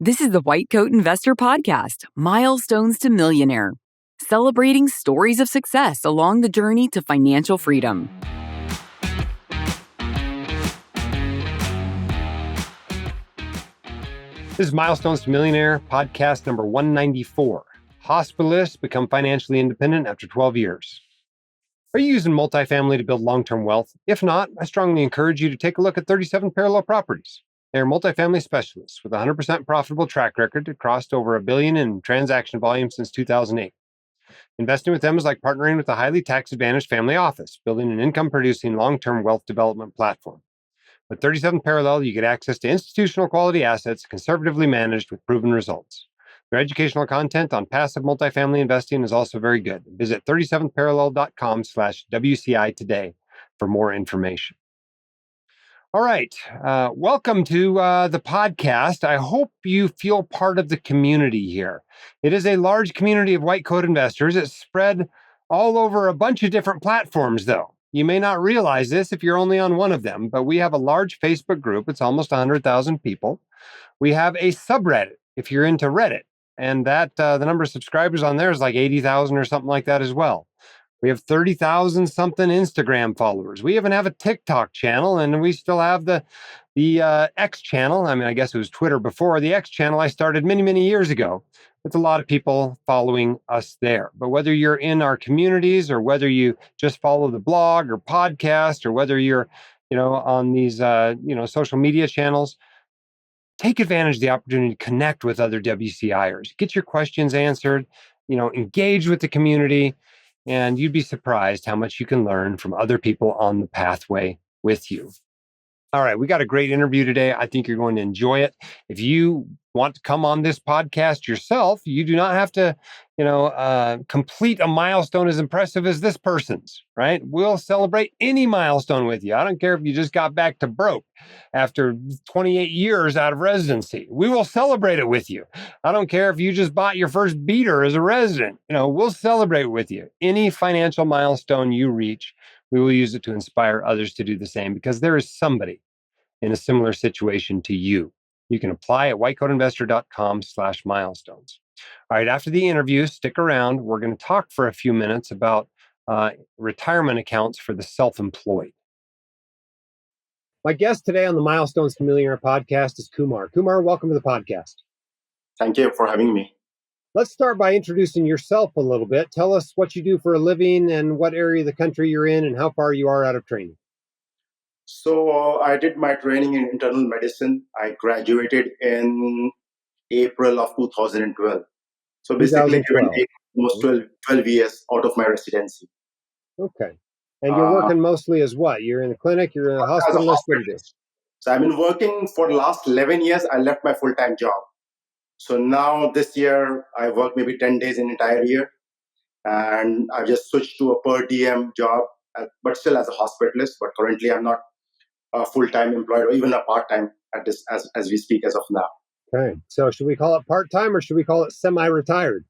This is the White Coat Investor Podcast, Milestones to Millionaire, celebrating stories of success along the journey to financial freedom. This is Milestones to Millionaire, podcast number 194. Hospitalists become financially independent after 12 years. Are you using multifamily to build long-term wealth? If not, I strongly encourage you to take a look at 37 Parallel Properties. They're multifamily specialists with a 100% profitable track record that crossed over $1 billion in transaction volume since 2008. Investing with them is like partnering with a highly tax-advantaged family office, building an income-producing long-term wealth development platform. With 37 Parallel, you get access to institutional quality assets conservatively managed with proven results. Their educational content on passive multifamily investing is also very good. Visit 37parallel.com/WCI today for more information. All right. Welcome to the podcast. I hope you feel part of the community here. It is a large community of white coat investors. It's spread all over a bunch of different platforms, though. You may not realize this if you're only on one of them, but we have a large Facebook group. It's almost 100,000 people. We have a subreddit if you're into Reddit, and that the number of subscribers on there is like 80,000 or something like that as well. We have 30,000 something Instagram followers. We even have a TikTok channel, and we still have the X channel. I mean, I guess it was Twitter before. The X channel I started many, many years ago. It's a lot of people following us there. But whether you're in our communities or whether you just follow the blog or podcast or whether you're, on these, social media channels, take advantage of the opportunity to connect with other WCIers. Get your questions answered, engage with the community. And you'd be surprised how much you can learn from other people on the pathway with you. All right, we got a great interview today. I think you're going to enjoy it. If you want to come on this podcast yourself, you do not have to, complete a milestone as impressive as this person's, right? We'll celebrate any milestone with you. I don't care if you just got back to broke after 28 years out of residency. We will celebrate it with you. I don't care if you just bought your first beater as a resident. We'll celebrate with you. Any financial milestone you reach, we will use it to inspire others to do the same because there is somebody in a similar situation to you. You can apply at whitecoatinvestor.com/milestones. All right, after the interview, stick around. We're going to talk for a few minutes about retirement accounts for the self-employed. My guest today on the Milestones to Millionaire podcast is Kumar. Kumar, welcome to the podcast. Thank you for having me. Let's start by introducing yourself a little bit. Tell us what you do for a living and what area of the country you're in and how far you are out of training. So I did my training in internal medicine. I graduated in April of 2012. So basically, almost 12 years out of my residency. Okay. And you're working mostly as what? You're in a clinic? You're a hospitalist? What do you do? So I've been working for the last 11 years. I left my full-time job. So now this year, I work maybe 10 days in an entire year. And I just switched to a per diem job, but still as a hospitalist. But currently, I'm not a full-time employed or even a part-time at this as we speak as of now. Okay. So should we call it part-time or should we call it semi-retired?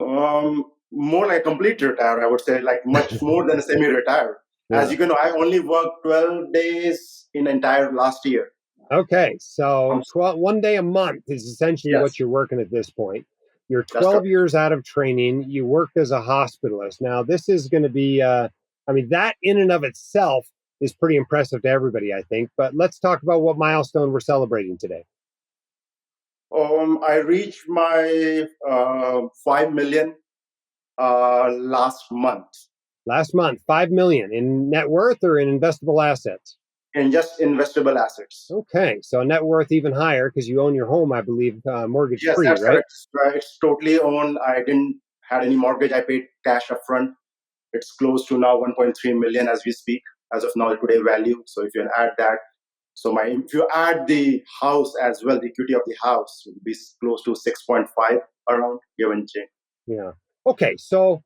More like complete retired, I would say, like much more than a semi-retired. Yeah. As you can know, I only worked 12 days in entire last year. Okay. So 1 day a month is essentially what you're working at this point. You're 12 years out of training. You work as a hospitalist. Now, this is going to be, that in and of itself is pretty impressive to everybody, I think. But let's talk about what milestone we're celebrating today. I reached my 5 million last month. Last month, 5 million in net worth or in investable assets? In just investable assets. Okay, so net worth even higher because you own your home, I believe, mortgage free, yes, that's right? Correct. It's totally owned. I didn't had any mortgage. I paid cash upfront. It's close to now 1.3 million as we speak, as of now, today value. So if you add that, if you add the house as well, the equity of the house would be close to 6.5 around, give and take. Yeah. Okay, so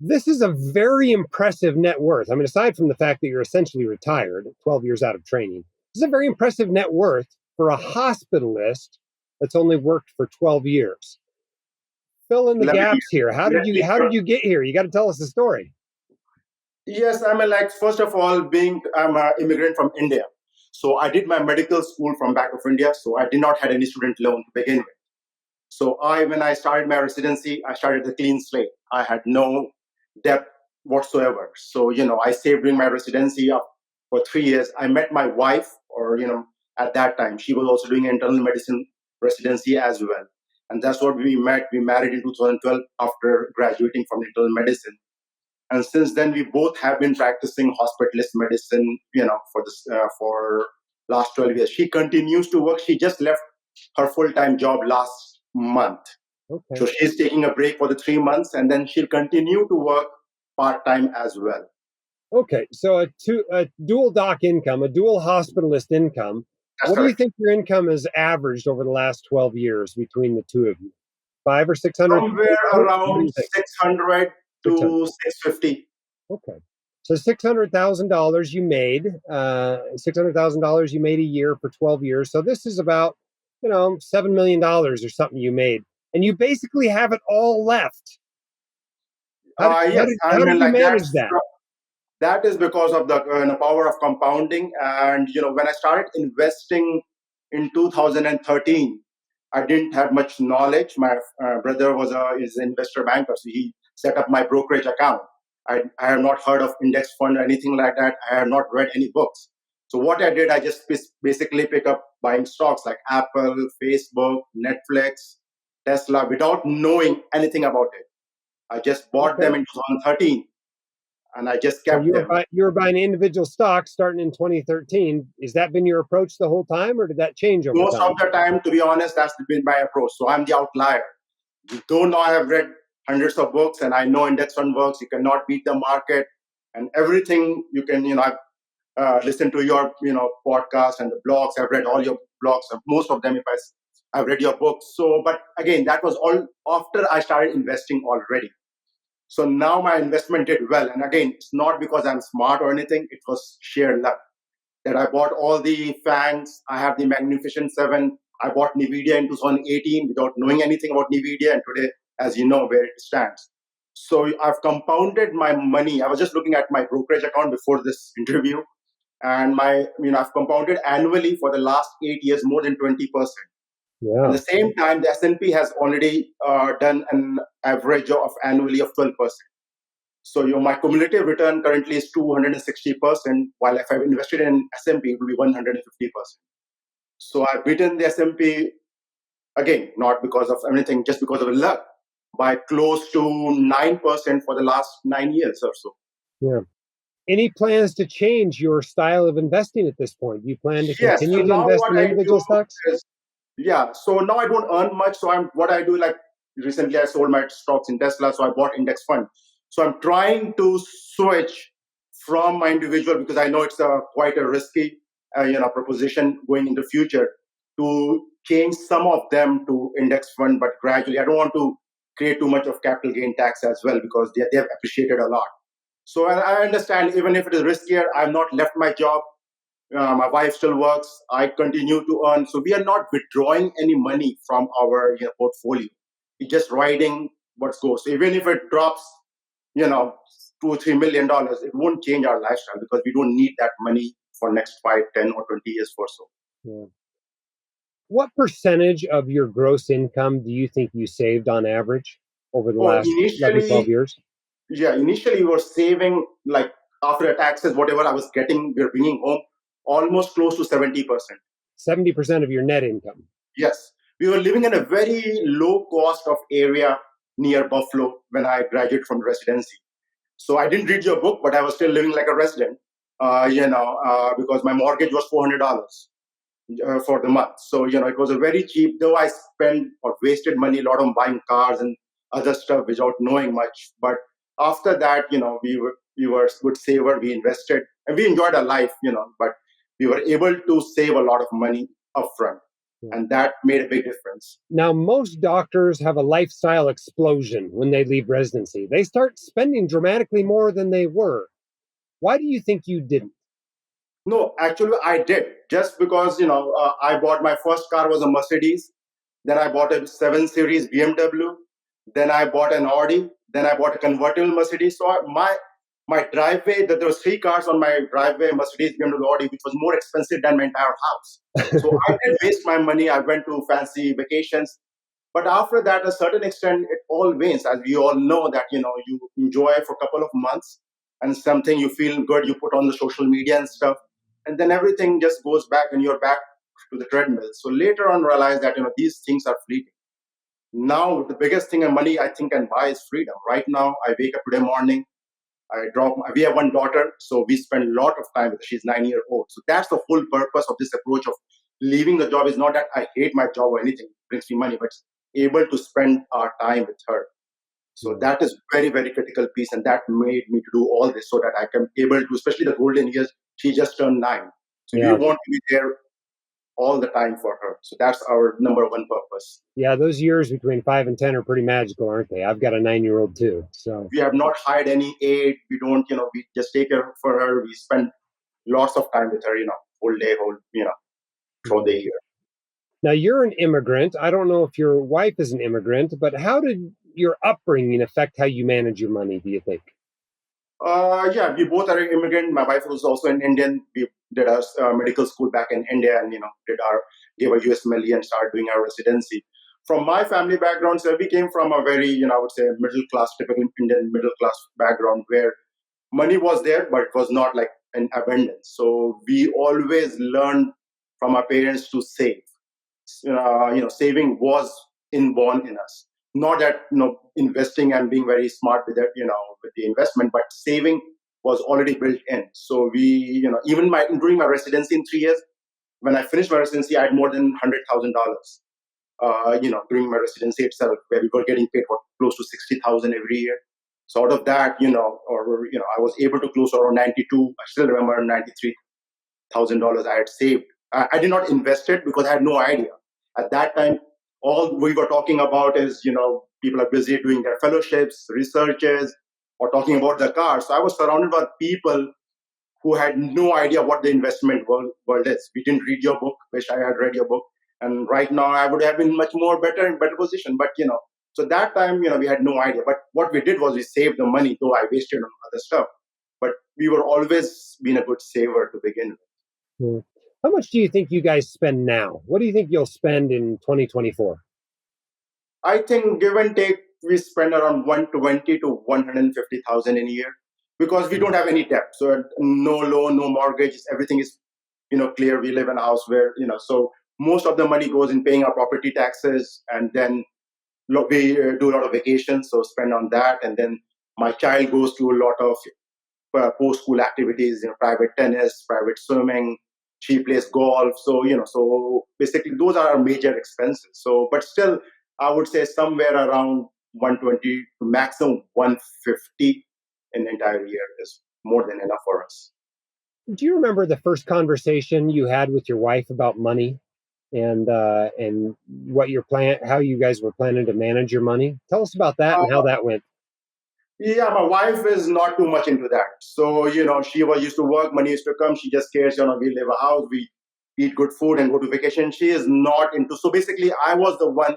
this is a very impressive net worth. I mean, aside from the fact that you're essentially retired, 12 years out of training, this is a very impressive net worth for a hospitalist that's only worked for 12 years. Fill in the gaps here. How did you get here? You got to tell us the story. Yes, first of all, I'm an immigrant from India. So I did my medical school from back of India. So I did not had any student loan to begin with. So when I started my residency, I started a clean slate. I had no debt whatsoever. So, I saved during my residency up for 3 years. I met my wife, or, at that time, she was also doing internal medicine residency as well. And that's what we met. We married in 2012 after graduating from internal medicine. And since then, we both have been practicing hospitalist medicine, for last 12 years. She continues to work. She just left her full-time job last month. Okay. So she's taking a break for the 3 months, and then she'll continue to work part-time as well. Okay, so a dual doc income, a dual hospitalist income. That's What do you correct. think your income has averaged over the last 12 years between the two of you? 500 or 600? Somewhere What do around you think? 600 600. to 650. Okay. So $600,000 you made, $600,000 you made a year for 12 years. So this is about, $7 million or something you made. And you basically have it all left. Yes, I How did mean, you like manage that? that is because of the power of compounding. And when I started investing in 2013, I didn't have much knowledge. My brother is an investor banker, so he set up my brokerage account. I have not heard of index fund or anything like that. I have not read any books. So what I did, I just basically pick up buying stocks like Apple, Facebook, Netflix, Tesla without knowing anything about it. I just bought them in 2013, and I just So kept them. you were buying individual stocks starting in 2013. Has that been your approach the whole time, or did that change over Most time? of the time, to be honest, that's been my approach. So I'm the outlier. Though now I have read hundreds of books and I know index fund works, you cannot beat the market and everything. You can, I've listened to your, podcast and the blogs. I've read all your blogs, most of them. I've read your books. So, but again, that was all after I started investing already. So now my investment did well. And again, it's not because I'm smart or anything. It was sheer luck that I bought all the FANGs. I have the Magnificent Seven. I bought NVIDIA in 2018 without knowing anything about NVIDIA. And today, as you know, where it stands. So I've compounded my money. I was just looking at my brokerage account before this interview. And I've compounded annually for the last 8 years, more than 20%. Yeah. At the same time, the S&P has already done an average of annually of 12%. So my cumulative return currently is 260%, while if I've invested in S&P, it will be 150%. So I've beaten the S&P, again, not because of anything, just because of luck, by close to 9% for the last 9 years or so. Yeah. Any plans to change your style of investing at this point? Do you plan to Yes. continue So to now invest what in I individual do stocks? is, so now I don't earn much. So what I do, like recently I sold my stocks in Tesla, so I bought index fund. So I'm trying to switch from my individual, because I know it's quite a risky proposition going into future, to change some of them to index fund, but gradually. I don't want to create too much of capital gain tax as well, because they have appreciated a lot. So I understand, even if it is riskier, I've not left my job. My wife still works. I continue to earn. So we are not withdrawing any money from our portfolio. We're just riding what goes. So even if it drops, $2 or $3 million, it won't change our lifestyle, because we don't need that money for next 5, 10, or 20 years or so. Yeah. What percentage of your gross income do you think you saved on average over the last 11, 12 years? Initially we were saving, like after taxes, whatever I was getting, we were bringing home almost close to 70%. 70% of your net income. Yes. We were living in a very low cost of area near Buffalo when I graduated from residency. So I didn't read your book, but I was still living like a resident, because my mortgage was $400 for the month. So, it was a very cheap, though I spent or wasted money a lot on buying cars and other stuff without knowing much. But after that, we were good saver, we invested, and we enjoyed our life, but we were able to save a lot of money upfront. Yeah. And that made a big difference. Now, most doctors have a lifestyle explosion when they leave residency. They start spending dramatically more than they were. Why do you think you didn't? No, actually, I did. Just because, I bought my first car was a Mercedes. Then I bought a 7 Series BMW. Then I bought an Audi. Then I bought a convertible Mercedes. So my driveway, that there was three cars on my driveway, Mercedes, BMW, Audi, which was more expensive than my entire house. So I did waste my money. I went to fancy vacations. But after that, a certain extent, it all wanes. As we all know that, you enjoy for a couple of months and something you feel good, you put on the social media and stuff. And then everything just goes back and you're back to the treadmill. So later on, realize that, these things are fleeting. Now, the biggest thing in money I think can buy is freedom. Right now, I wake up today morning, we have one daughter, so we spend a lot of time with her. She's 9 years old. So that's the whole purpose of this approach of leaving the job. Is not that I hate my job or anything, it brings me money, but able to spend our time with her. So that is very, very critical piece. And that made me to do all this so that I can able to, especially the golden years, she just turned 9. So we want to be there all the time for her. So that's our number one purpose. Yeah, those years between 5 and 10 are pretty magical, aren't they? I've got a 9-year-old too. So we have not hired any aid. We don't, we just take care for her. We spend lots of time with her, whole day, throughout the year. Now you're an immigrant. I don't know if your wife is an immigrant, but how did your upbringing affect how you manage your money, do you think? Yeah, we both are immigrant. My wife was also an Indian. We did our medical school back in India, and gave a USMLE and started doing our residency. From my family background, so we came from a very, I would say, middle class, typical Indian middle class background where money was there, but it was not like an abundance. So we always learned from our parents to save. Saving was inborn in us. Not that investing and being very smart with it, with the investment, but saving was already built in. So we, even during my residency in 3 years, when I finished my residency, I had more than $100,000. During my residency itself, where we were getting paid for close to 60,000 every year. So out of that, I was able to close around 92. I still remember $93,000 I had saved. I did not invest it because I had no idea. At that time, all we were talking about is, people are busy doing their fellowships, researches, or talking about their cars. So I was surrounded by people who had no idea what the investment world is. We didn't read your book, wish I had read your book. And right now I would have been much more better position. But, so that time, we had no idea. But what we did was we saved the money, though I wasted on other stuff. But we were always been a good saver to begin with. How much do you think you guys spend now? What do you think you'll spend in 2024? I think give and take, we spend around 120 to 150,000 in a year because we don't have any debt. So no loan, no mortgage, everything is, clear. We live in a house where, so most of the money goes in paying our property taxes, and then we do a lot of vacations, so spend on that. And then my child goes to a lot of post-school activities, private tennis, private swimming. She plays golf. So, so basically those are our major expenses. So, but still, I would say somewhere around 120 to maximum 150 in the entire year is more than enough for us. Do you remember the first conversation you had with your wife about money and what how you guys were planning to manage your money? Tell us about that and how that went. Yeah, my wife is not too much into that. So, she was used to work, money used to come. She just cares, we live a house, we eat good food and go to vacation. She is not into. So basically, I was the one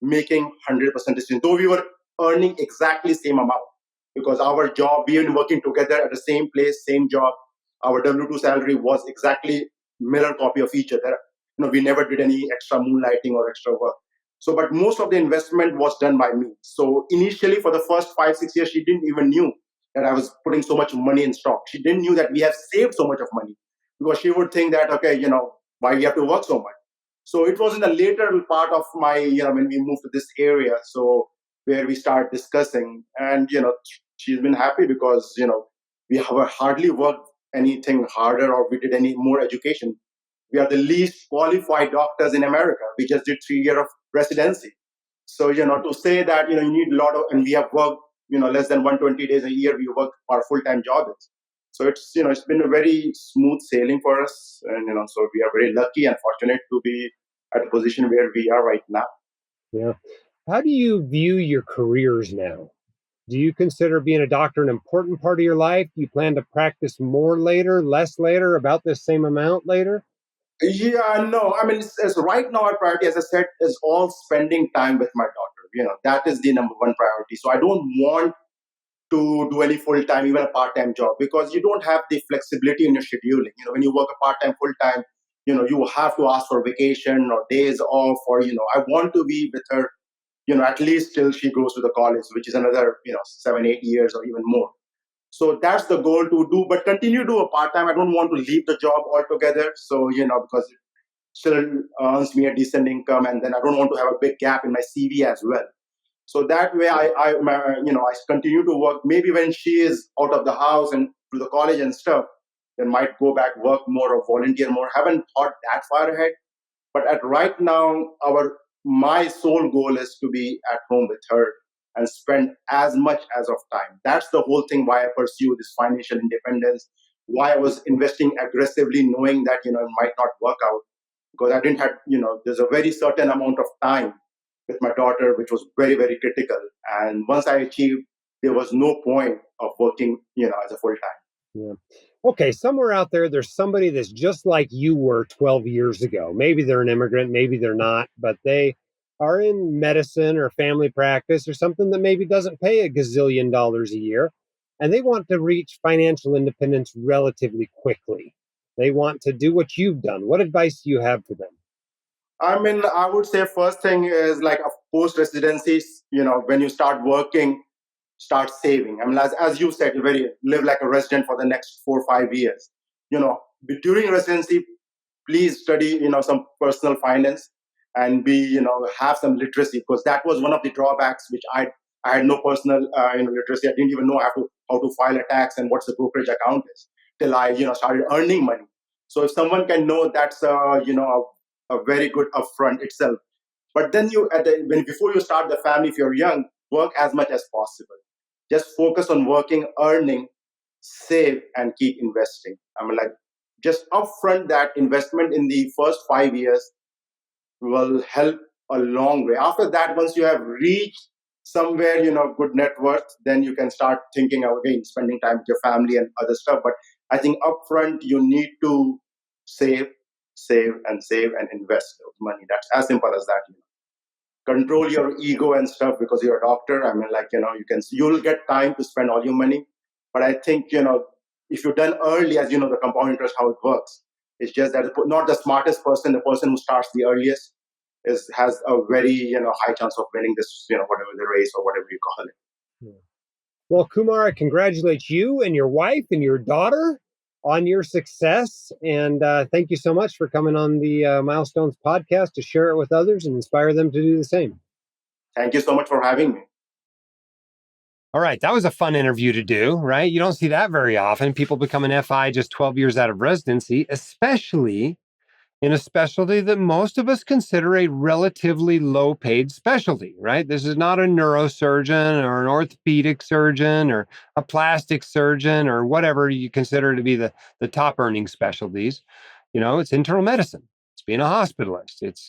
making 100% decision. Though we were earning exactly same amount because our job, we were working together at the same place, same job. Our W-2 salary was exactly mirror copy of each other. We never did any extra moonlighting or extra work. So, but most of the investment was done by me. So initially, for the first 5-6 years, she didn't even knew that I was putting so much money in stock. She didn't knew that we have saved so much of money because she would think that, okay, why we have to work so much. So it was in the later part of my, when we moved to this area, so where we start discussing, and she's been happy because we have hardly worked anything harder or we did any more education. We are the least qualified doctors in America. We just did 3 years of residency. So, to say that, you need a lot of, and we have worked, less than 120 days a year, we work our full-time job. So it's, it's been a very smooth sailing for us. And, so we are very lucky and fortunate to be at the position where we are right now. Yeah. How do you view your careers now? Do you consider being a doctor an important part of your life? Do you plan to practice more later, less later, about the same amount later? Yeah, no. I mean, it's right now our priority, as I said, is all spending time with my daughter. That is the number one priority. So I don't want to do any full-time, even a part-time job, because you don't have the flexibility in your scheduling. When you work a part-time, full-time, you have to ask for vacation or days off, or, I want to be with her, at least till she goes to the college, which is another, 7, 8 years or even more. So that's the goal to do, but continue to do a part-time. I don't want to leave the job altogether. So, because it still earns me a decent income, and then I don't want to have a big gap in my CV as well. So that way, I continue to work. Maybe when she is out of the house and to the college and stuff, then might go back, work more or volunteer more. Haven't thought that far ahead. But at right now, my sole goal is to be at home with her and spend as much as of time. That's the whole thing why I pursue this financial independence, why I was investing aggressively, knowing that, it might not work out, because I didn't have, there's a very certain amount of time with my daughter, which was very, very critical. And once I achieved, there was no point of working, as a full time. Yeah. Okay, somewhere out there, there's somebody that's just like you were 12 years ago. Maybe they're an immigrant, maybe they're not, but they are in medicine or family practice or something that maybe doesn't pay a gazillion dollars a year. And they want to reach financial independence relatively quickly. They want to do what you've done. What advice do you have for them? I would say first thing is like a post residency, when you start working, start saving. As you said, live like a resident for the next 4 or 5 years. During residency, please study, some personal finance and have some literacy, because that was one of the drawbacks, which I had no personal, literacy. I didn't even know how to file a tax and what's the brokerage account is till I, started earning money. So if someone can know, that's, a very good upfront itself. But then before you start the family, if you're young, work as much as possible. Just focus on working, earning, save, and keep investing. Just upfront that investment in the first 5 years will help a long way. After that, once you have reached somewhere, good net worth, then you can start thinking of, again, spending time with your family and other stuff. But I think upfront, you need to save, and invest money. That's as simple as that. Control your ego and stuff, because you're a doctor. You'll get time to spend all your money. But I think, if you're done early, as the compound interest, how it works, it's just that not the smartest person, the person who starts the earliest has a very, high chance of winning this, whatever the race or whatever you call it. Yeah. Well, Kumar, I congratulate you and your wife and your daughter on your success. And thank you so much for coming on the Milestones podcast to share it with others and inspire them to do the same. Thank you so much for having me. All right. That was a fun interview to do, right? You don't see that very often. People become an FI just 12 years out of residency, especially in a specialty that most of us consider a relatively low-paid specialty, right? This is not a neurosurgeon or an orthopedic surgeon or a plastic surgeon or whatever you consider to be the top earning specialties. It's internal medicine. It's being a hospitalist. It's,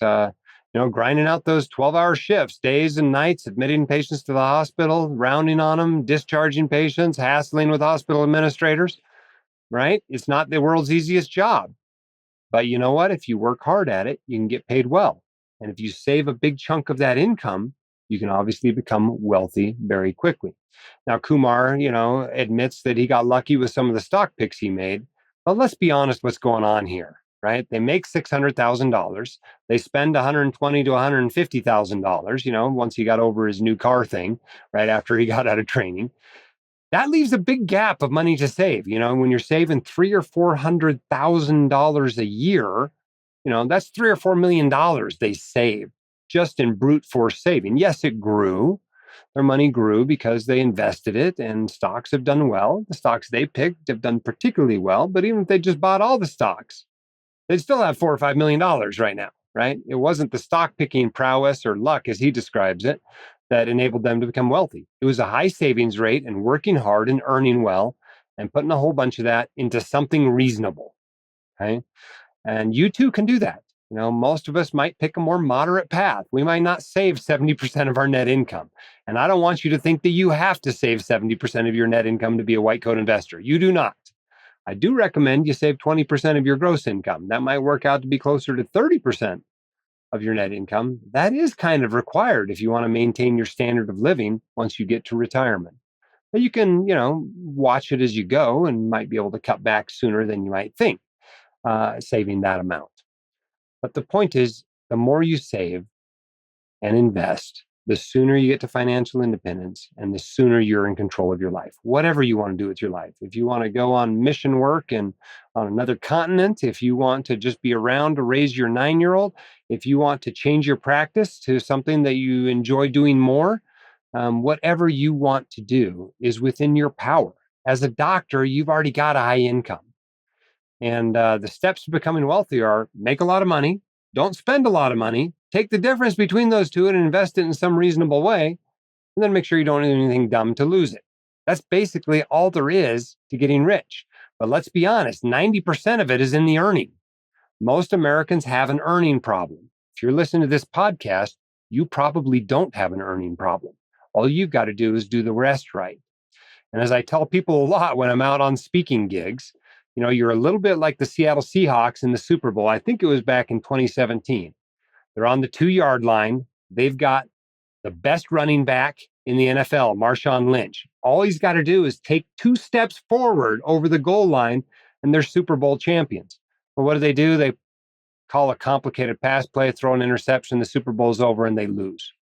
grinding out those 12-hour shifts, days and nights, admitting patients to the hospital, rounding on them, discharging patients, hassling with hospital administrators, right? It's not the world's easiest job. But you know what? If you work hard at it, you can get paid well. And if you save a big chunk of that income, you can obviously become wealthy very quickly. Now, Kumar, admits that he got lucky with some of the stock picks he made. But let's be honest, what's going on here, right? They make $600,000. They spend $120,000 to $150,000, once he got over his new car thing, right after he got out of training. That leaves a big gap of money to save. When you're saving $300,000 or $400,000 a year, that's $3 or $4 million they save just in brute force saving. Yes, it grew. Their money grew because they invested it, and stocks have done well. The stocks they picked have done particularly well. But even if they just bought all the stocks, they'd still have $4 or $5 million right now, right? It wasn't the stock picking prowess or luck, as he describes it, that enabled them to become wealthy. It was a high savings rate and working hard and earning well and putting a whole bunch of that into something reasonable. Okay. And you too can do that. Most of us might pick a more moderate path. We might not save 70% of our net income. And I don't want you to think that you have to save 70% of your net income to be a white coat investor. You do not. I do recommend you save 20% of your gross income. That might work out to be closer to 30% of your net income. That is kind of required if you want to maintain your standard of living once you get to retirement. But you can, watch it as you go and might be able to cut back sooner than you might think, saving that amount. But the point is, the more you save and invest, the sooner you get to financial independence and the sooner you're in control of your life, whatever you want to do with your life. If you want to go on mission work and on another continent, if you want to just be around to raise your 9-year-old, if you want to change your practice to something that you enjoy doing more, whatever you want to do is within your power. As a doctor, you've already got a high income. And the steps to becoming wealthy are make a lot of money, don't spend a lot of money, take the difference between those two and invest it in some reasonable way, and then make sure you don't do anything dumb to lose it. That's basically all there is to getting rich. But let's be honest, 90% of it is in the earning. Most Americans have an earning problem. If you're listening to this podcast, you probably don't have an earning problem. All you've got to do is do the rest right. And as I tell people a lot when I'm out on speaking gigs, you're a little bit like the Seattle Seahawks in the Super Bowl. I think it was back in 2017. They're on the 2-yard line. They've got the best running back in the NFL, Marshawn Lynch. All he's got to do is take 2 steps forward over the goal line, and they're Super Bowl champions. Well, what do? They call a complicated pass play, throw an interception, the Super Bowl's over, and they lose.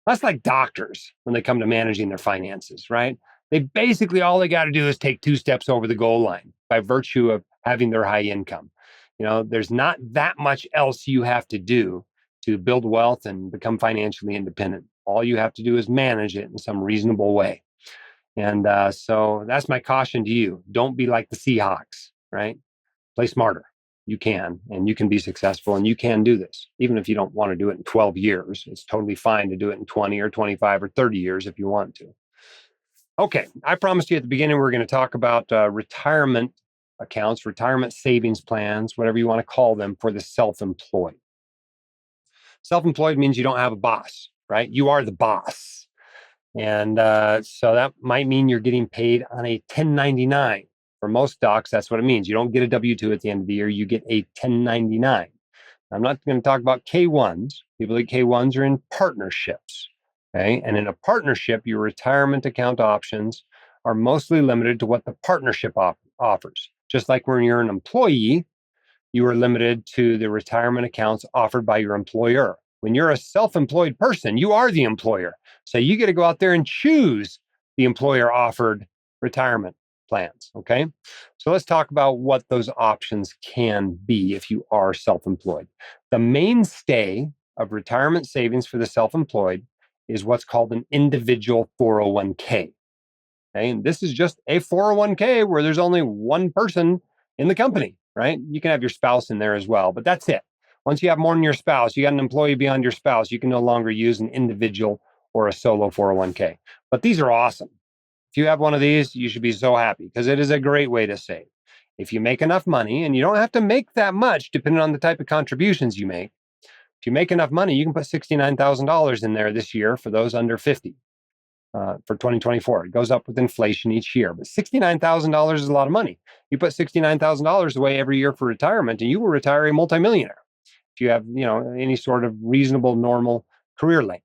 That's like doctors when they come to managing their finances, right? All they got to do is take 2 steps over the goal line by virtue of having their high income. There's not that much else you have to do to build wealth and become financially independent. All you have to do is manage it in some reasonable way. And so that's my caution to you. Don't be like the Seahawks, right? Play smarter. You can, and you can be successful, and you can do this. Even if you don't want to do it in 12 years, it's totally fine to do it in 20 or 25 or 30 years if you want to. Okay, I promised you at the beginning we're going to talk about retirement accounts, retirement savings plans, whatever you want to call them, for the self-employed. Self-employed means you don't have a boss, right? You are the boss. And so that might mean you're getting paid on a 1099. For most docs, that's what it means. You don't get a W-2 at the end of the year. You get a 1099. I'm not going to talk about K-1s. People at K-1s are in partnerships. Okay. And in a partnership, your retirement account options are mostly limited to what the partnership offers. Just like when you're an employee, you are limited to the retirement accounts offered by your employer. When you're a self-employed person, you are the employer. So you get to go out there and choose the employer offered retirement plans. Okay. So let's talk about what those options can be if you are self-employed. The mainstay of retirement savings for the self-employed is what's called an individual 401k. Okay? And this is just a 401k where there's only one person in the company, right? You can have your spouse in there as well, but that's it. Once you have more than your spouse, you got an employee beyond your spouse, you can no longer use an individual or a solo 401k. But these are awesome. If you have one of these, you should be so happy because it is a great way to save. If you make enough money, and you don't have to make that much depending on the type of contributions you make, if you make enough money, you can put $69,000 in there this year for those under 50 for 2024. It goes up with inflation each year, but $69,000 is a lot of money. You put $69,000 away every year for retirement, and you will retire a multimillionaire if you have, any sort of reasonable, normal career length.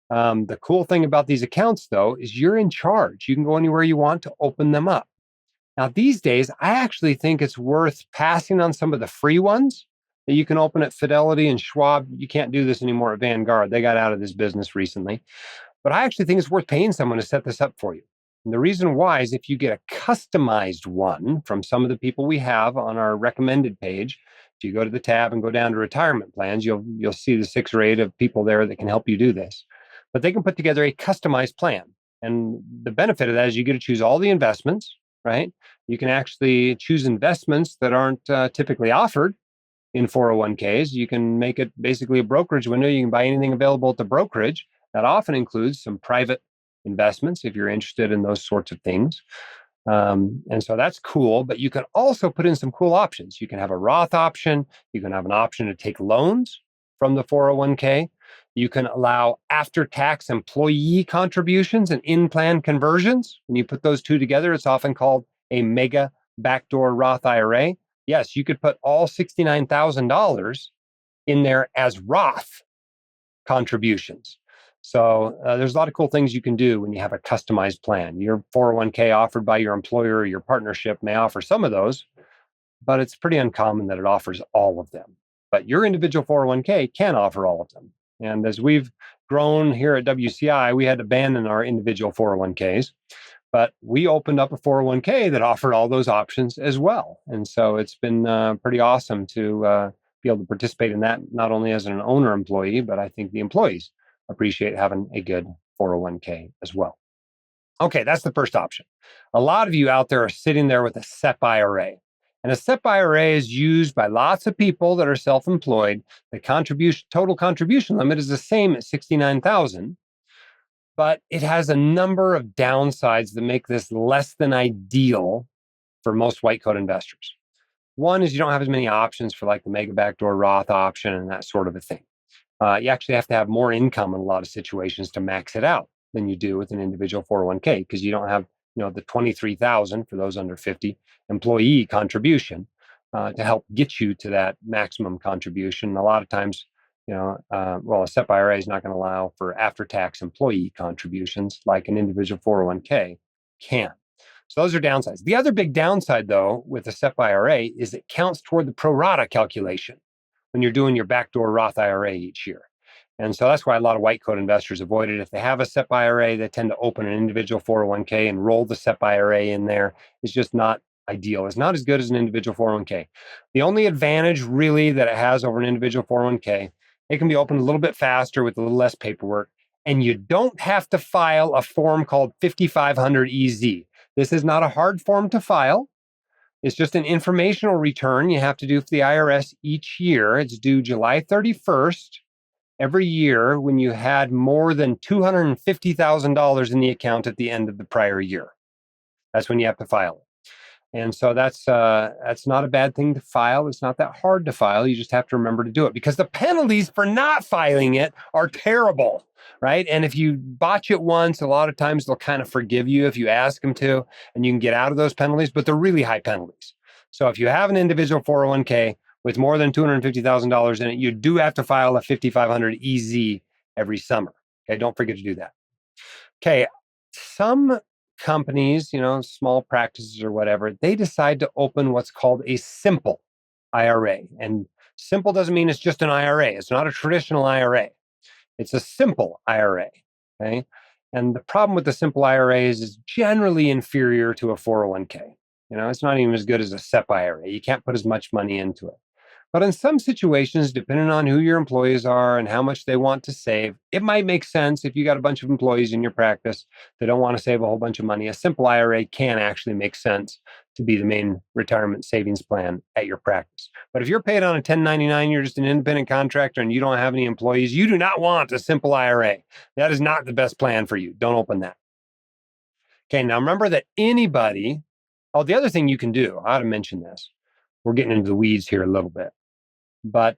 The cool thing about these accounts, though, is you're in charge. You can go anywhere you want to open them up. Now, these days, I actually think it's worth passing on some of the free ones that you can open at Fidelity and Schwab. You can't do this anymore at Vanguard. They got out of this business recently. But I actually think it's worth paying someone to set this up for you. And the reason why is if you get a customized one from some of the people we have on our recommended page, if you go to the tab and go down to retirement plans, you'll see the 6 or 8 of people there that can help you do this. But they can put together a customized plan. And the benefit of that is you get to choose all the investments, right? You can actually choose investments that aren't typically offered in 401ks. You can make it basically a brokerage window. You can buy anything available at the brokerage. That often includes some private investments if you're interested in those sorts of things. And so that's cool, but you can also put in some cool options. You can have a Roth option. You can have an option to take loans from the 401k. You can allow after-tax employee contributions and in-plan conversions. When you put those two together, it's often called a mega backdoor Roth IRA. Yes, you could put all $69,000 in there as Roth contributions. So there's a lot of cool things you can do when you have a customized plan. Your 401k offered by your employer or your partnership may offer some of those, but it's pretty uncommon that it offers all of them. But your individual 401k can offer all of them. And as we've grown here at WCI, we had to abandon our individual 401ks, but we opened up a 401k that offered all those options as well. And so it's been pretty awesome to be able to participate in that, not only as an owner employee, but I think the employees appreciate having a good 401k as well. Okay, that's the first option. A lot of you out there are sitting there with a SEP IRA. And a SEP IRA is used by lots of people that are self-employed. The total contribution limit is the same at $69,000, but it has a number of downsides that make this less than ideal for most white coat investors. One is you don't have as many options for like the mega backdoor Roth option and that sort of a thing. You actually have to have more income in a lot of situations to max it out than you do with an individual 401k, because you don't have, the 23,000 for those under 50 employee contribution to help get you to that maximum contribution. A lot of times, a SEP IRA is not going to allow for after-tax employee contributions like an individual 401k can. So those are downsides. The other big downside, though, with a SEP IRA is it counts toward the pro rata calculation when you're doing your backdoor Roth IRA each year. And so that's why a lot of white coat investors avoid it. If they have a SEP IRA, they tend to open an individual 401k and roll the SEP IRA in there. It's just not ideal. It's not as good as an individual 401k. The only advantage really that it has over an individual 401k, it can be opened a little bit faster with a little less paperwork, and you don't have to file a form called 5500 EZ. This is not a hard form to file. It's just an informational return you have to do for the IRS each year. It's due July 31st every year when you had more than $250,000 in the account at the end of the prior year. That's when you have to file it. And so that's not a bad thing to file. It's not that hard to file. You just have to remember to do it, because the penalties for not filing it are terrible, right? And if you botch it once, a lot of times they'll kind of forgive you if you ask them to, and you can get out of those penalties, but they're really high penalties. So if you have an individual 401k with more than $250,000 in it, you do have to file a 5500 EZ every summer. Okay, don't forget to do that. Okay, some companies, small practices or whatever, they decide to open what's called a simple IRA. And simple doesn't mean it's just an IRA. It's not a traditional IRA. It's a simple IRA. Okay. And the problem with the simple IRAs is generally inferior to a 401k. It's not even as good as a SEP IRA. You can't put as much money into it. But in some situations, depending on who your employees are and how much they want to save, it might make sense if you got a bunch of employees in your practice that don't want to save a whole bunch of money. A simple IRA can actually make sense to be the main retirement savings plan at your practice. But if you're paid on a 1099, you're just an independent contractor and you don't have any employees, you do not want a simple IRA. That is not the best plan for you. Don't open that. Okay, now remember that the other thing you can do, I ought to mention this. We're getting into the weeds here a little bit. But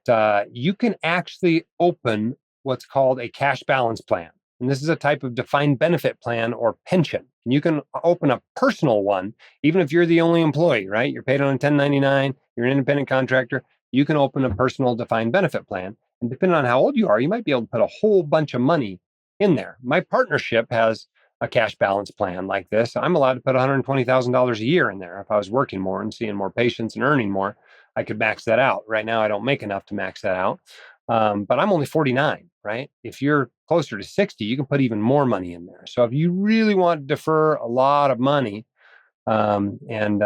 you can actually open what's called a cash balance plan. And this is a type of defined benefit plan or pension. And you can open a personal one, even if you're the only employee, right? You're paid on a 1099, you're an independent contractor, you can open a personal defined benefit plan. And depending on how old you are, you might be able to put a whole bunch of money in there. My partnership has a cash balance plan like this. I'm allowed to put $120,000 a year in there. If I was working more and seeing more patients and earning more, I could max that out. Right now, I don't make enough to max that out. But I'm only 49, right? If you're closer to 60, you can put even more money in there. So if you really want to defer a lot of money and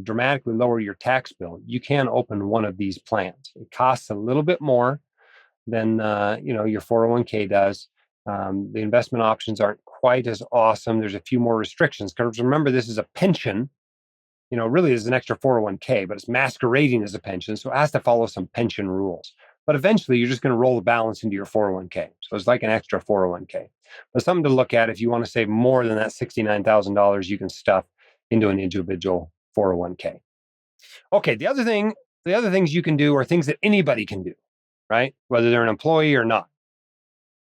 dramatically lower your tax bill, you can open one of these plans. It costs a little bit more than your 401k does. The investment options aren't quite as awesome. There's a few more restrictions, because remember, this is a pension. Really is an extra 401k, but it's masquerading as a pension. So it has to follow some pension rules. But eventually, you're just going to roll the balance into your 401k. So it's like an extra 401k. But something to look at if you want to save more than that $69,000 you can stuff into an individual 401k. Okay, the other things you can do are things that anybody can do, right? Whether they're an employee or not.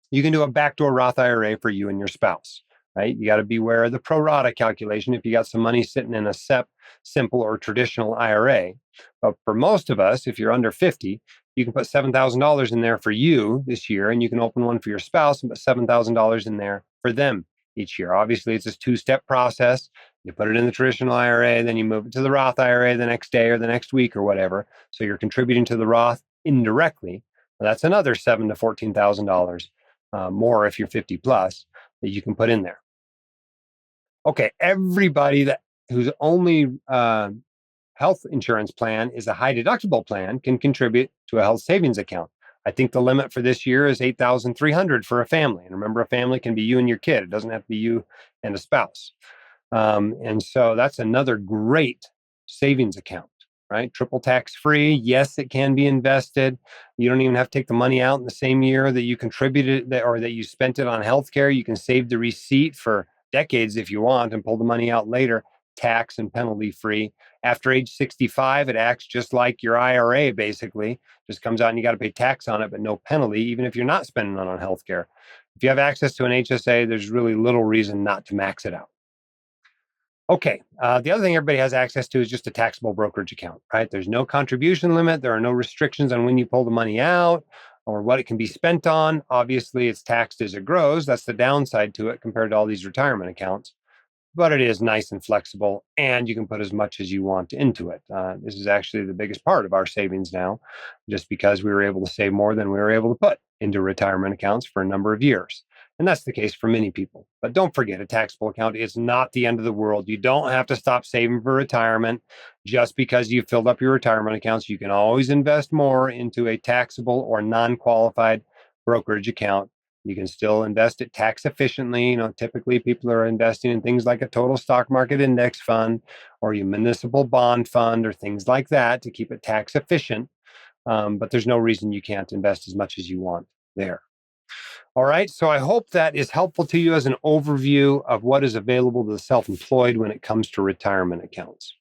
You can do a backdoor Roth IRA for you and your spouse. Right? You got to beware of the pro rata calculation if you got some money sitting in a SEP, simple or traditional IRA. But for most of us, if you're under 50, You can put $7,000 in there for you this year, and you can open one for your spouse and put $7,000 in there for them each year. Obviously, it's a two-step process. You put it in the traditional IRA, then you move it to the Roth IRA the next day or the next week or whatever. So you're contributing to the Roth indirectly. Well, that's another $7,000 to $14,000 more if you're 50 plus that you can put in there. Okay, everybody whose only health insurance plan is a high deductible plan can contribute to a health savings account. I think the limit for this year is $8,300 for a family. And remember, a family can be you and your kid. It doesn't have to be you and a spouse. And so that's another great savings account, right? Triple tax free. Yes, it can be invested. You don't even have to take the money out in the same year that you contributed or that you spent it on healthcare. You can save the receipt for decades if you want and pull the money out later, tax and penalty free. After age 65, it acts just like your IRA, basically. Just comes out and you got to pay tax on it, but no penalty, even if you're not spending it on healthcare. If you have access to an HSA, there's really little reason not to max it out. Okay, the other thing everybody has access to is just a taxable brokerage account, right? There's no contribution limit. There are no restrictions on when you pull the money out or what it can be spent on. Obviously, it's taxed as it grows. That's the downside to it compared to all these retirement accounts. But it is nice and flexible, and you can put as much as you want into it. This is actually the biggest part of our savings now, just because we were able to save more than we were able to put into retirement accounts for a number of years. And that's the case for many people. But don't forget, a taxable account is not the end of the world. You don't have to stop saving for retirement just because you filled up your retirement accounts. You can always invest more into a taxable or non-qualified brokerage account. You can still invest it tax efficiently. Typically people are investing in things like a total stock market index fund or a municipal bond fund or things like that to keep it tax efficient. But there's no reason you can't invest as much as you want there. All right. So I hope that is helpful to you as an overview of what is available to the self-employed when it comes to retirement accounts.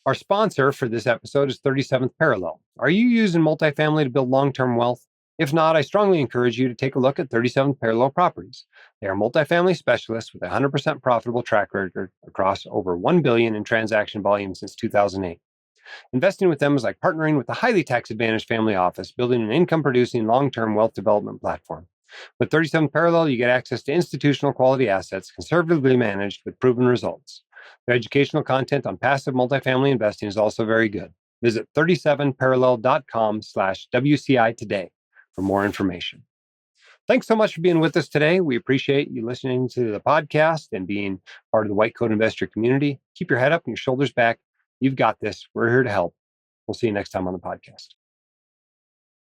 Our sponsor for this episode is 37th Parallel. Are you using multifamily to build long-term wealth? If not, I strongly encourage you to take a look at 37th Parallel Properties. They are multifamily specialists with a 100% profitable track record across over $1 billion in transaction volume since 2008. Investing with them is like partnering with a highly tax-advantaged family office, building an income-producing long-term wealth development platform. With 37th Parallel, you get access to institutional quality assets, conservatively managed with proven results. Their educational content on passive multifamily investing is also very good. Visit 37parallel.com/WCI today for more information. Thanks so much for being with us today. We appreciate you listening to the podcast and being part of the White Coat Investor community. Keep your head up and your shoulders back. You've got this. We're here to help. We'll see you next time on the podcast.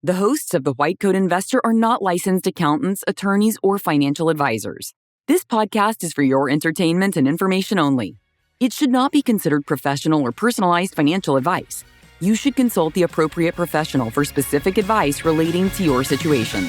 The hosts of the White Coat Investor are not licensed accountants, attorneys, or financial advisors. This podcast is for your entertainment and information only. It should not be considered professional or personalized financial advice. You should consult the appropriate professional for specific advice relating to your situation.